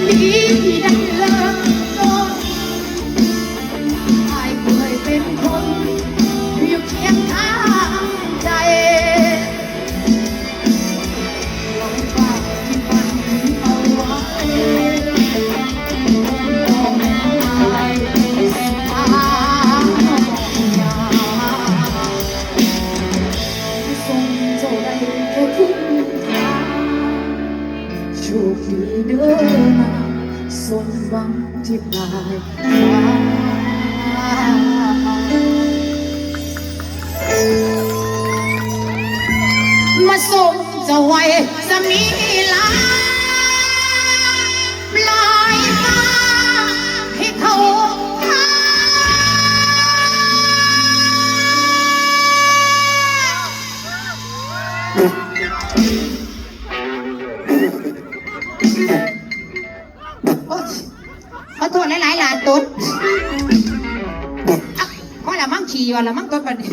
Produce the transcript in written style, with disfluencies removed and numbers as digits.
ดีที่ได้เลิกต้นไม่เคยเป็นคนอยู่เคียงข้างใจหวังว่าที่ฝันเอาไว้ต้องไม่ตายยาส่งเจ้าได้แค่ครึ่งทางโชคดีเด้อนะสมหวังที่ปลายฟ้ามาส่งเจ้าไว้สมีลาปลายฟ้าให้เขาหาขอโทษหลายๆหลานตุ๊ดเพราะละมั่งขี่วะละมั่งตุ๊ดปะเนี่ย